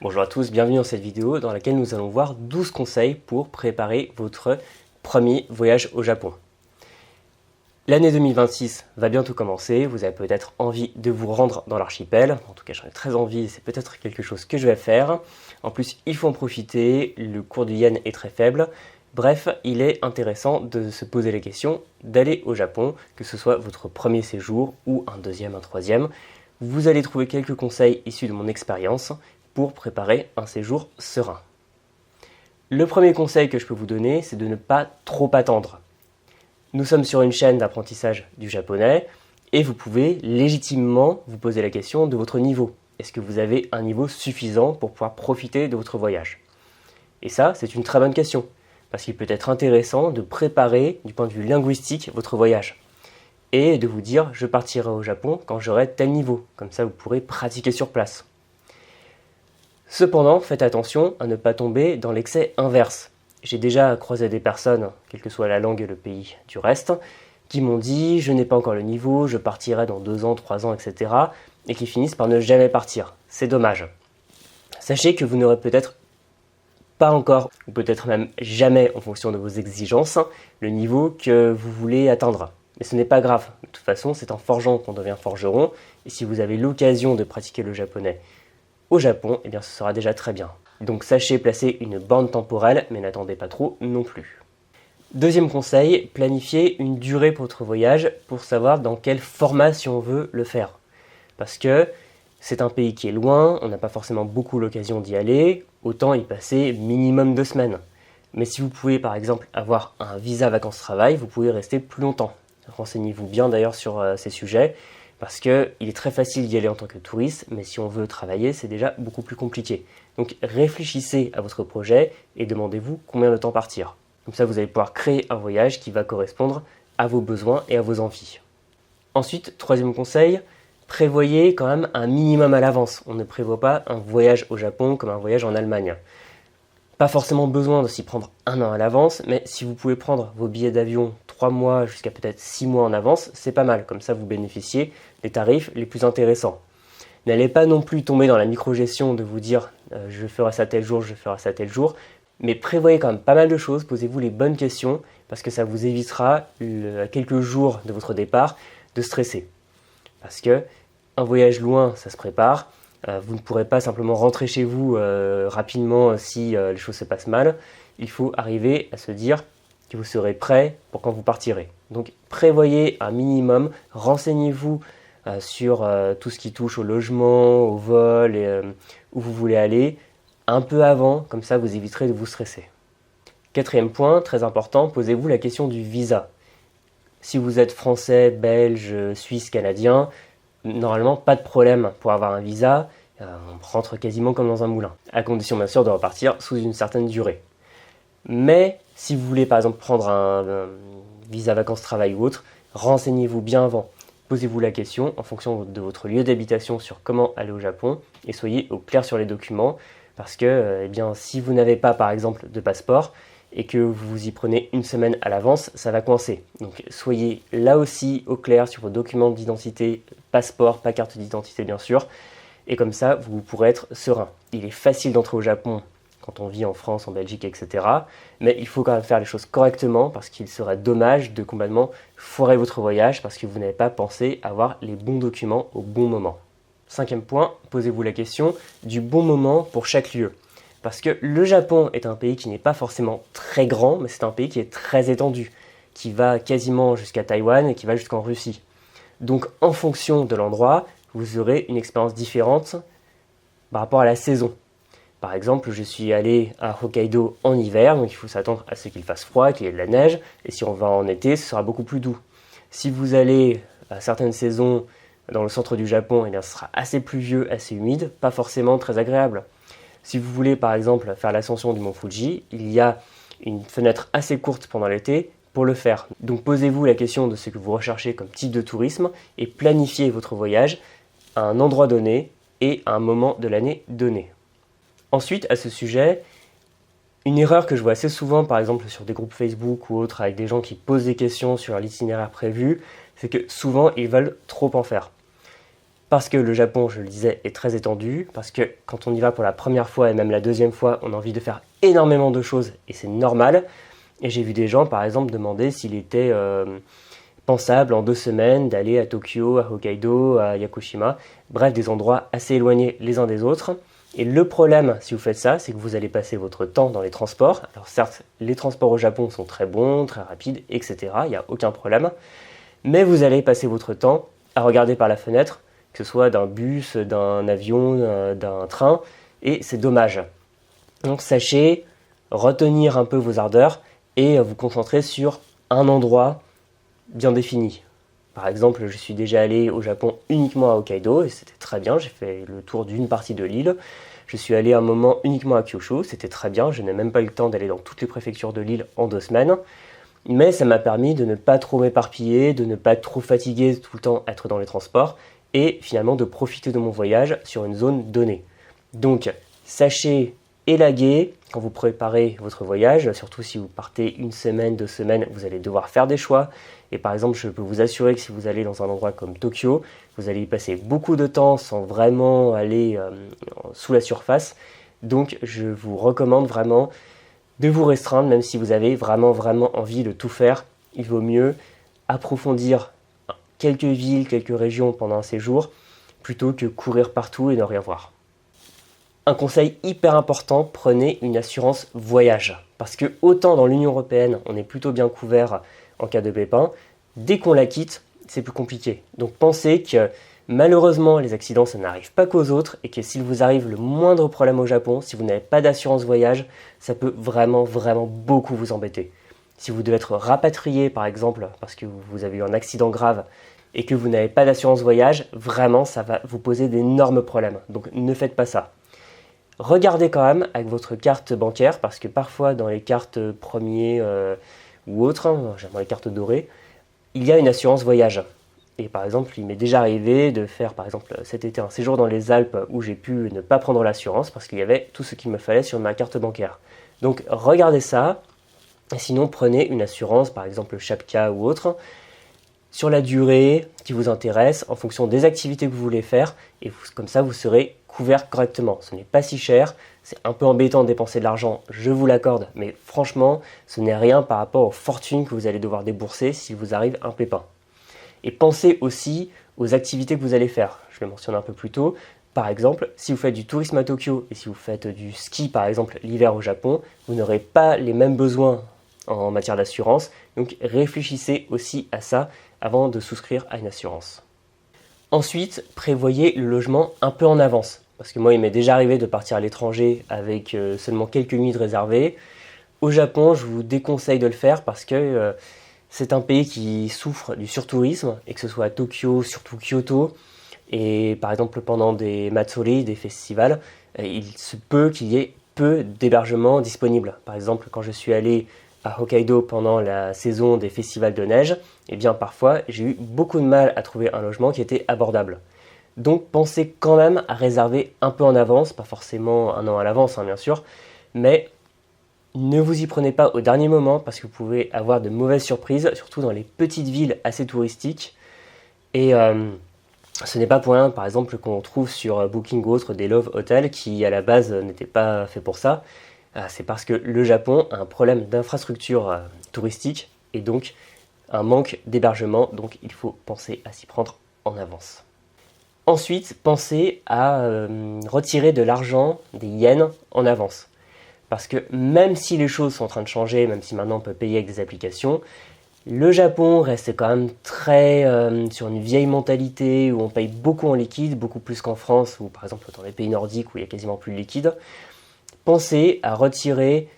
Bonjour à tous, bienvenue dans cette vidéo dans laquelle nous allons voir 12 conseils pour préparer votre premier voyage au Japon. L'année 2026 va bientôt commencer, vous avez peut-être envie de vous rendre dans l'archipel, en tout cas j'en ai très envie et c'est peut-être quelque chose que je vais faire. En plus il faut en profiter, le cours du yen est très faible, bref il est intéressant de se poser la question d'aller au Japon, que ce soit votre premier séjour ou un deuxième, un troisième. Vous allez trouver quelques conseils issus de mon expérience pour préparer un séjour serein. Le premier conseil que je peux vous donner, c'est de ne pas trop attendre. Nous sommes sur une chaîne d'apprentissage du japonais et vous pouvez légitimement vous poser la question de votre niveau. Est-ce que vous avez un niveau suffisant pour pouvoir profiter de votre voyage? Et ça, c'est une très bonne question, parce qu'il peut être intéressant de préparer du point de vue linguistique votre voyage et de vous dire je partirai au Japon quand j'aurai tel niveau. Comme ça, vous pourrez pratiquer sur place. Cependant, faites attention à ne pas tomber dans l'excès inverse. J'ai déjà croisé des personnes, quelle que soit la langue et le pays du reste, qui m'ont dit je n'ai pas encore le niveau, je partirai dans 2 ans, 3 ans, etc. et qui finissent par ne jamais partir. C'est dommage. Sachez que vous n'aurez peut-être pas encore, ou peut-être même jamais en fonction de vos exigences, le niveau que vous voulez atteindre. Mais ce n'est pas grave. De toute façon, c'est en forgeant qu'on devient forgeron. Et si vous avez l'occasion de pratiquer le japonais au Japon, eh bien ce sera déjà très bien. Donc sachez placer une borne temporelle, mais n'attendez pas trop non plus. Deuxième conseil, planifiez une durée pour votre voyage pour savoir dans quel format si on veut le faire. Parce que c'est un pays qui est loin, on n'a pas forcément beaucoup l'occasion d'y aller, autant y passer minimum 2 semaines. Mais si vous pouvez par exemple avoir un visa vacances-travail, vous pouvez rester plus longtemps. Renseignez-vous bien d'ailleurs sur ces sujets, parce qu'il est très facile d'y aller en tant que touriste, mais si on veut travailler, c'est déjà beaucoup plus compliqué. Donc réfléchissez à votre projet et demandez-vous combien de temps partir. Comme ça, vous allez pouvoir créer un voyage qui va correspondre à vos besoins et à vos envies. Ensuite, troisième conseil, prévoyez quand même un minimum à l'avance. On ne prévoit pas un voyage au Japon comme un voyage en Allemagne. Pas forcément besoin de s'y prendre 1 an à l'avance, mais si vous pouvez prendre vos billets d'avion 3 mois jusqu'à peut-être 6 mois en avance, c'est pas mal. Comme ça, vous bénéficiez des tarifs les plus intéressants. N'allez pas non plus tomber dans la micro-gestion de vous dire je ferai ça tel jour, je ferai ça tel jour, mais prévoyez quand même pas mal de choses, posez-vous les bonnes questions, parce que ça vous évitera, à quelques jours de votre départ, de stresser. Parce que un voyage loin, ça se prépare. Vous ne pourrez pas simplement rentrer chez vous rapidement si les choses se passent mal. Il faut arriver à se dire que vous serez prêt pour quand vous partirez. Donc prévoyez un minimum, renseignez-vous sur tout ce qui touche au logement, au vol et où vous voulez aller un peu avant, comme ça vous éviterez de vous stresser. Quatrième point, très important, posez-vous la question du visa. Si vous êtes français, belge, suisse, canadien, normalement pas de problème pour avoir un visa, on rentre quasiment comme dans un moulin, à condition bien sûr de repartir sous une certaine durée. Mais si vous voulez par exemple prendre un visa vacances-travail ou autre, renseignez-vous bien avant. Posez-vous la question en fonction de votre lieu d'habitation sur comment aller au Japon et soyez au clair sur les documents parce que eh bien, si vous n'avez pas par exemple de passeport et que vous y prenez 1 semaine à l'avance, ça va coincer. Donc soyez là aussi au clair sur vos documents d'identité, passeport, pas carte d'identité bien sûr, et comme ça vous pourrez être serein. Il est facile d'entrer au Japon quand on vit en France, en Belgique, etc. Mais il faut quand même faire les choses correctement parce qu'il serait dommage de complètement foirer votre voyage parce que vous n'avez pas pensé avoir les bons documents au bon moment. 5e point, posez-vous la question du bon moment pour chaque lieu. Parce que le Japon est un pays qui n'est pas forcément très grand, mais c'est un pays qui est très étendu, qui va quasiment jusqu'à Taïwan et qui va jusqu'en Russie. Donc en fonction de l'endroit, vous aurez une expérience différente par rapport à la saison. Par exemple, je suis allé à Hokkaido en hiver, donc il faut s'attendre à ce qu'il fasse froid, qu'il y ait de la neige, et si on va en été, ce sera beaucoup plus doux. Si vous allez à certaines saisons dans le centre du Japon, eh bien, ce sera assez pluvieux, assez humide, pas forcément très agréable. Si vous voulez par exemple faire l'ascension du mont Fuji, il y a une fenêtre assez courte pendant l'été pour le faire. Donc posez-vous la question de ce que vous recherchez comme type de tourisme et planifiez votre voyage à un endroit donné et à un moment de l'année donné. Ensuite, à ce sujet, une erreur que je vois assez souvent, par exemple sur des groupes Facebook ou autres, avec des gens qui posent des questions sur l'itinéraire prévu, c'est que souvent ils veulent trop en faire. parce que le Japon, je le disais, est très étendu, parce que quand on y va pour la première fois et même la deuxième fois, on a envie de faire énormément de choses et c'est normal. Et j'ai vu des gens, par exemple, demander s'il était pensable en 2 semaines d'aller à Tokyo, à Hokkaido, à Yakushima, bref, des endroits assez éloignés les uns des autres. Et le problème, si vous faites ça, c'est que vous allez passer votre temps dans les transports. Alors certes, les transports au Japon sont très bons, très rapides, etc. Il n'y a aucun problème. Mais vous allez passer votre temps à regarder par la fenêtre, que ce soit d'un bus, d'un avion, d'un train, et c'est dommage. Donc sachez retenir un peu vos ardeurs et vous concentrer sur un endroit bien défini. Par exemple, je suis déjà allé au Japon uniquement à Hokkaido et c'était très bien, j'ai fait le tour d'une partie de l'île. Je suis allé un moment uniquement à Kyushu, c'était très bien, je n'ai même pas eu le temps d'aller dans toutes les préfectures de l'île en 2 semaines. Mais ça m'a permis de ne pas trop m'éparpiller, de ne pas être trop fatigué tout le temps être dans les transports et finalement de profiter de mon voyage sur une zone donnée. Donc, sachez élaguer quand vous préparez votre voyage, surtout si vous partez 1 semaine, 2 semaines, vous allez devoir faire des choix. Et par exemple, je peux vous assurer que si vous allez dans un endroit comme Tokyo, vous allez y passer beaucoup de temps sans vraiment aller sous la surface. Donc, je vous recommande vraiment de vous restreindre, même si vous avez vraiment envie de tout faire. Il vaut mieux approfondir quelques villes, quelques régions pendant un séjour, plutôt que courir partout et ne rien voir. Un conseil hyper important, prenez une assurance voyage. Parce que autant dans l'Union Européenne, on est plutôt bien couvert en cas de pépin, dès qu'on la quitte, c'est plus compliqué. Donc pensez que malheureusement, les accidents, ça n'arrive pas qu'aux autres et que s'il vous arrive le moindre problème au Japon, si vous n'avez pas d'assurance voyage, ça peut vraiment beaucoup vous embêter. Si vous devez être rapatrié, par exemple, parce que vous avez eu un accident grave et que vous n'avez pas d'assurance voyage, vraiment, ça va vous poser d'énormes problèmes. Donc ne faites pas ça. Regardez quand même avec votre carte bancaire, parce que parfois dans les cartes premiers ou autres, dans les cartes dorées, il y a une assurance voyage. Et par exemple, il m'est déjà arrivé de faire, par exemple, cet été un séjour dans les Alpes où j'ai pu ne pas prendre l'assurance parce qu'il y avait tout ce qu'il me fallait sur ma carte bancaire. Donc regardez ça, et sinon prenez une assurance, par exemple Chapka ou autre, sur la durée qui vous intéresse, en fonction des activités que vous voulez faire, et comme ça vous serez couvert correctement. Ce n'est pas si cher, c'est un peu embêtant de dépenser de l'argent, je vous l'accorde, mais franchement, ce n'est rien par rapport aux fortunes que vous allez devoir débourser s'il vous arrive un pépin. Et pensez aussi aux activités que vous allez faire. Je le mentionne un peu plus tôt. Par exemple, si vous faites du tourisme à Tokyo et si vous faites du ski par exemple l'hiver au Japon, vous n'aurez pas les mêmes besoins en matière d'assurance. Donc réfléchissez aussi à ça avant de souscrire à une assurance. Ensuite, prévoyez le logement un peu en avance. Parce que moi, il m'est déjà arrivé de partir à l'étranger avec seulement quelques nuits de réservées. Au Japon, je vous déconseille de le faire parce que c'est un pays qui souffre du surtourisme, et que ce soit à Tokyo, surtout Kyoto, et par exemple pendant des matsuri, des festivals, il se peut qu'il y ait peu d'hébergements disponibles. Par exemple, quand je suis allé à Hokkaido pendant la saison des festivals de neige, eh bien parfois j'ai eu beaucoup de mal à trouver un logement qui était abordable. Donc pensez quand même à réserver un peu en avance, pas forcément 1 an à l'avance bien sûr, mais ne vous y prenez pas au dernier moment parce que vous pouvez avoir de mauvaises surprises, surtout dans les petites villes assez touristiques. Et ce n'est pas pour rien, par exemple, qu'on trouve sur Booking ou autre des Love Hotels qui à la base n'étaient pas faits pour ça. C'est parce que le Japon a un problème d'infrastructure touristique et donc un manque d'hébergement, donc il faut penser à s'y prendre en avance. Ensuite, pensez à retirer de l'argent, des yens, en avance. Parce que même si les choses sont en train de changer, même si maintenant on peut payer avec des applications, le Japon reste quand même très sur une vieille mentalité où on paye beaucoup en liquide, beaucoup plus qu'en France ou par exemple dans les pays nordiques où il y a quasiment plus de liquide. Pensez à retirer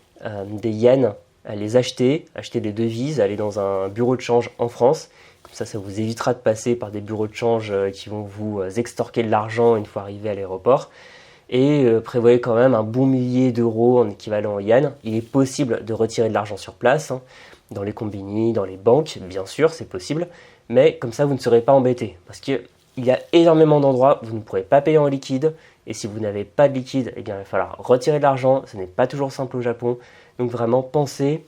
des yens, à les acheter des devises, aller dans un bureau de change en France. Comme ça vous évitera de passer par des bureaux de change qui vont vous extorquer de l'argent une fois arrivé à l'aéroport. Et prévoyez quand même un bon millier d'euros en équivalent en yens. Il est possible de retirer de l'argent sur place, dans les combini, dans les banques, bien sûr, c'est possible, mais comme ça vous ne serez pas embêté, parce qu'il y a énormément d'endroits où vous ne pourrez pas payer en liquide, et si vous n'avez pas de liquide, eh bien, il va falloir retirer de l'argent, ce n'est pas toujours simple au Japon, donc vraiment pensez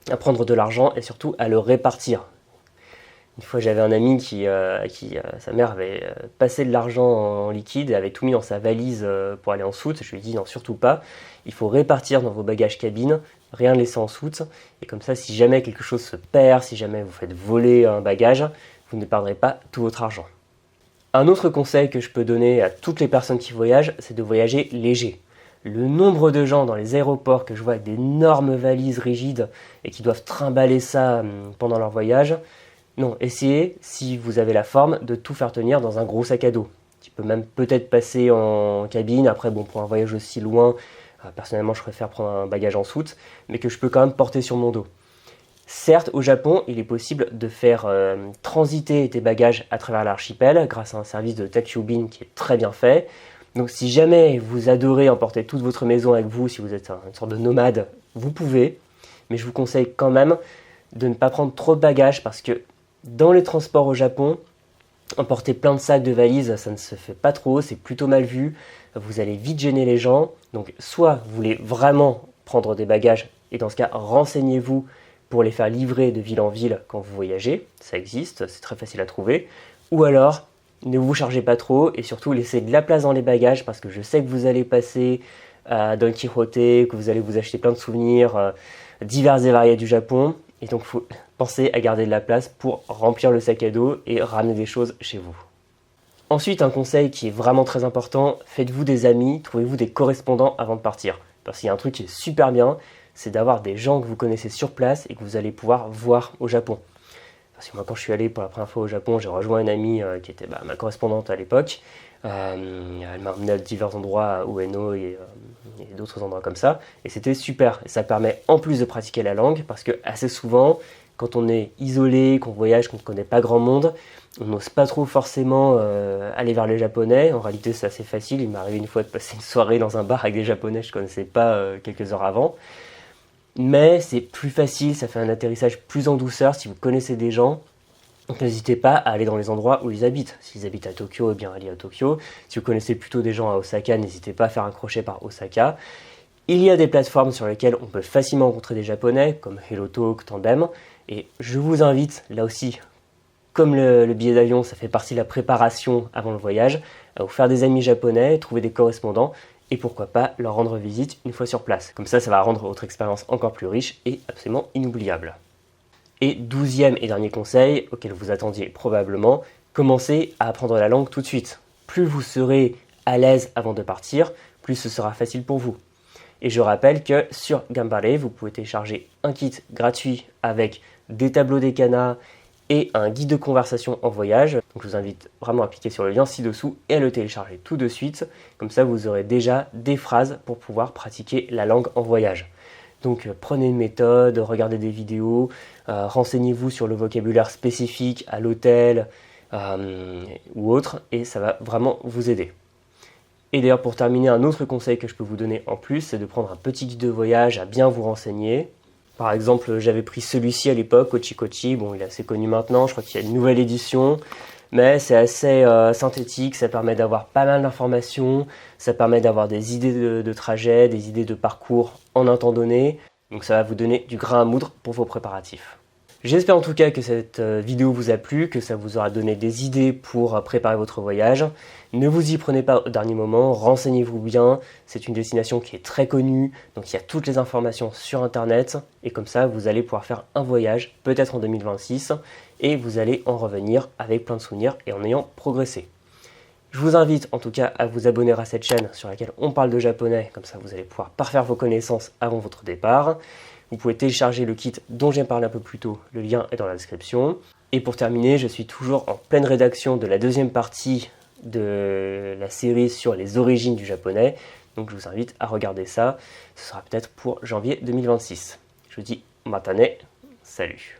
à prendre de l'argent et surtout à le répartir. Une fois, j'avais un ami sa mère avait passé de l'argent en liquide et avait tout mis dans sa valise pour aller en soute. Je lui ai dit non, surtout pas. Il faut répartir dans vos bagages cabine, rien laisser en soute. Et comme ça, si jamais quelque chose se perd, si jamais vous faites voler un bagage, vous ne perdrez pas tout votre argent. Un autre conseil que je peux donner à toutes les personnes qui voyagent, c'est de voyager léger. Le nombre de gens dans les aéroports que je vois avec d'énormes valises rigides et qui doivent trimballer ça pendant leur voyage, non, essayez, si vous avez la forme, de tout faire tenir dans un gros sac à dos. Qui peut même peut-être passer en cabine. Après, bon, pour un voyage aussi loin, personnellement, je préfère prendre un bagage en soute, mais que je peux quand même porter sur mon dos. Certes, au Japon, il est possible de faire transiter tes bagages à travers l'archipel grâce à un service de takyubin qui est très bien fait. Donc si jamais vous adorez emporter toute votre maison avec vous, si vous êtes une sorte de nomade, vous pouvez. Mais je vous conseille quand même de ne pas prendre trop de bagages parce que dans les transports au Japon, emporter plein de sacs de valises, ça ne se fait pas trop, c'est plutôt mal vu. Vous allez vite gêner les gens. Donc soit vous voulez vraiment prendre des bagages et dans ce cas, renseignez-vous pour les faire livrer de ville en ville quand vous voyagez. Ça existe, c'est très facile à trouver. Ou alors, ne vous chargez pas trop et surtout laissez de la place dans les bagages parce que je sais que vous allez passer à Don Quijote, que vous allez vous acheter plein de souvenirs divers et variés du Japon. Et donc, il faut penser à garder de la place pour remplir le sac à dos et ramener des choses chez vous. Ensuite, un conseil qui est vraiment très important, faites-vous des amis, trouvez-vous des correspondants avant de partir. Parce qu'il y a un truc qui est super bien, c'est d'avoir des gens que vous connaissez sur place et que vous allez pouvoir voir au Japon. Parce que moi, quand je suis allé pour la première fois au Japon, j'ai rejoint une amie qui était ma correspondante à l'époque. Elle m'a emmené à divers endroits, à Ueno et d'autres endroits comme ça. Et c'était super. Et ça permet en plus de pratiquer la langue, parce que assez souvent, quand on est isolé, qu'on voyage, qu'on ne connaît pas grand monde, on n'ose pas trop forcément aller vers les Japonais. En réalité, c'est assez facile. Il m'est arrivé une fois de passer une soirée dans un bar avec des Japonais que je ne connaissais pas quelques heures avant. Mais c'est plus facile, ça fait un atterrissage plus en douceur si vous connaissez des gens. Donc n'hésitez pas à aller dans les endroits où ils habitent. S'ils habitent à Tokyo, eh bien allez à Tokyo. Si vous connaissez plutôt des gens à Osaka, n'hésitez pas à faire un crochet par Osaka. Il y a des plateformes sur lesquelles on peut facilement rencontrer des Japonais, comme HelloTalk, Tandem. Et je vous invite, là aussi, comme le billet d'avion, ça fait partie de la préparation avant le voyage, à vous faire des amis japonais, trouver des correspondants, et pourquoi pas leur rendre visite une fois sur place. Comme ça va rendre votre expérience encore plus riche et absolument inoubliable. Et 12e et dernier conseil, auquel vous attendiez probablement, commencez à apprendre la langue tout de suite. Plus vous serez à l'aise avant de partir, plus ce sera facile pour vous. Et je rappelle que sur Gambare, vous pouvez télécharger un kit gratuit avec des tableaux d'ekana et un guide de conversation en voyage. Donc je vous invite vraiment à cliquer sur le lien ci-dessous et à le télécharger tout de suite. Comme ça, vous aurez déjà des phrases pour pouvoir pratiquer la langue en voyage. Donc prenez une méthode, regardez des vidéos, renseignez-vous sur le vocabulaire spécifique à l'hôtel ou autre, et ça va vraiment vous aider. Et d'ailleurs, pour terminer, un autre conseil que je peux vous donner en plus, c'est de prendre un petit guide de voyage à bien vous renseigner. Par exemple, j'avais pris celui-ci à l'époque, Kochi Kochi. Bon, il est assez connu maintenant, je crois qu'il y a une nouvelle édition. Mais c'est assez synthétique, ça permet d'avoir pas mal d'informations, ça permet d'avoir des idées de trajet, des idées de parcours en un temps donné. Donc ça va vous donner du grain à moudre pour vos préparatifs. J'espère en tout cas que cette vidéo vous a plu, que ça vous aura donné des idées pour préparer votre voyage. Ne vous y prenez pas au dernier moment, renseignez-vous bien. C'est une destination qui est très connue, donc il y a toutes les informations sur internet. Et comme ça, vous allez pouvoir faire un voyage, peut-être en 2026, et vous allez en revenir avec plein de souvenirs et en ayant progressé. Je vous invite en tout cas à vous abonner à cette chaîne sur laquelle on parle de japonais, comme ça vous allez pouvoir parfaire vos connaissances avant votre départ. Vous pouvez télécharger le kit dont j'ai parlé un peu plus tôt, le lien est dans la description. Et pour terminer, je suis toujours en pleine rédaction de la deuxième partie de la série sur les origines du japonais. Donc je vous invite à regarder ça, ce sera peut-être pour janvier 2026. Je vous dis matane, salut.